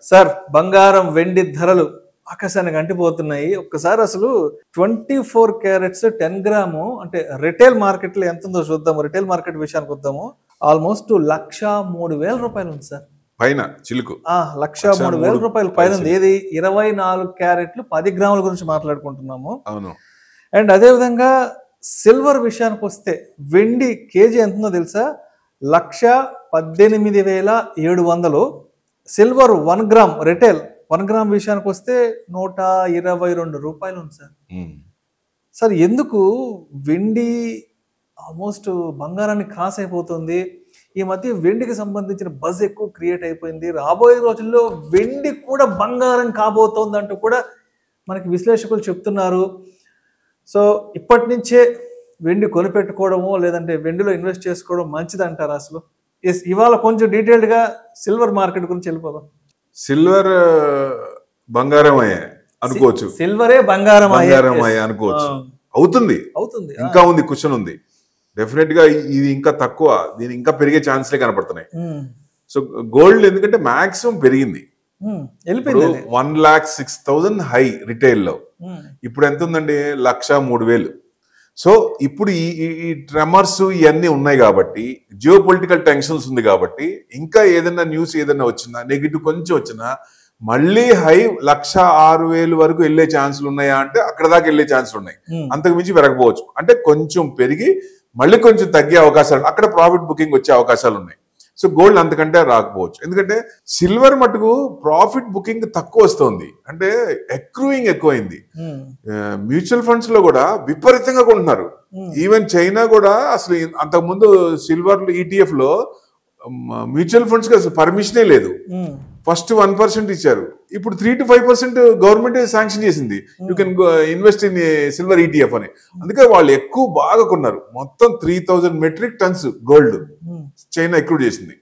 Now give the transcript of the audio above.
Sir బంగారం వెండి ధరలు ఆకాశానికి అంటిపోతున్నాయి. ఒక్కసారి అసలు 24 క్యారెట్స్ 10 గ్రాము అంటే రిటైల్ మార్కెట్లో ఎంత ఉందో చూద్దాము. రిటైల్ మార్కెట్ విషయానికి వద్దాము. ఆల్మోస్ట్ 1,03,000 రూపాయలు ఉంది సార్ పైన చిలుకు. 1,03,000 రూపాయలు పైన ఉంది. ఏది 24 క్యారెట్లు 10 గ్రాముల గురించి మాట్లాడుకుంటున్నాము. అవును. అండ్ అదేవిధంగా సిల్వర్ విషయానికి వస్తే వెండి కేజీ ఎంత ఉందో తెలుసా? 1,18,700. సిల్వర్ 1 గ్రామ్ రిటైల్ 1 గ్రామ్ విషయానికి వస్తే 122 రూపాయలు ఉంది సార్. సార్ ఎందుకు వెండి ఆల్మోస్ట్ బంగారాన్ని క్రాస్ అయిపోతుంది? ఈ మధ్య వెండికి సంబంధించిన బజ్ ఎక్కువ క్రియేట్ అయిపోయింది. రాబోయే రోజుల్లో వెండి కూడా బంగారం కాబోతోంది అంటూ కూడా మనకి విశ్లేషకులు చెప్తున్నారు. సో ఇప్పటి నుంచే వెండి కొనిపెట్టుకోవడము లేదంటే వెండిలో ఇన్వెస్ట్ చేసుకోవడం మంచిది అంటారా అసలు? ఇవాళ కొంచెం డీటెయిల్డ్గా సిల్వర్ మార్కెట్ గురించి వెళ్ళిపోదాం. సిల్వర్ బంగారం అయ్యే అనుకోవచ్చు. సిల్వరే బంగారం అయ్యే అనుకోవచ్చు. అవుతుంది ఇంకా ఉంది, క్వశ్చన్ ఉంది. డెఫినెట్ గా ఇది ఇంకా తక్కువ, దీని ఇంకా పెరిగే ఛాన్స్లే కనపడుతున్నాయి. సో గోల్డ్ ఎందుకంటే మాక్సిమం పెరిగింది. 1,06,000 హై రిటైల్లో. ఇప్పుడు ఎంత ఉందండి? 1,03,000. సో ఇప్పుడు ఈ ట్రెమర్స్ ఇవన్నీ ఉన్నాయి కాబట్టి, జియో పొలిటికల్ టెన్షన్స్ ఉంది కాబట్టి, ఇంకా ఏదైనా న్యూస్ ఏదైనా వచ్చినా నెగిటివ్ కొంచెం వచ్చినా మళ్ళీ హై 1,06,000 వరకు వెళ్లే ఛాన్సులు ఉన్నాయా అంటే అక్కడ దాకా వెళ్లే ఛాన్సులు ఉన్నాయి. అంతకు మించి పెరగకపోవచ్చు. అంటే కొంచెం పెరిగి మళ్ళీ కొంచెం తగ్గే అవకాశాలు, అక్కడ ప్రాఫిట్ బుకింగ్ వచ్చే అవకాశాలు ఉన్నాయి. సో గోల్డ్ అంతకంటే రాకపోవచ్చు. ఎందుకంటే సిల్వర్ మటుకు ప్రాఫిట్ బుకింగ్ తక్కువ వస్తుంది, అంటే అక్రూయింగ్ ఎక్కువైంది. మ్యూచువల్ ఫండ్స్ లో కూడా విపరీతంగా కొంటున్నారు. ఈవెన్ చైనా కూడా అసలు అంతకుముందు సిల్వర్ ఈటీఎఫ్ లో మ్యూచువల్ ఫండ్స్ కి అసలు పర్మిషనే లేదు. ఫస్ట్ 1% ఇచ్చారు, ఇప్పుడు 3 to 5% గవర్నమెంట్ శాంక్షన్ చేసింది. You can invest in silver ETF అని. అందుకే వాళ్ళు ఎక్కువ బాగా కొన్నారు. మొత్తం 3,000 మెట్రిక్ టన్స్ గోల్డ్ చైనా ఎక్కువ చేసింది.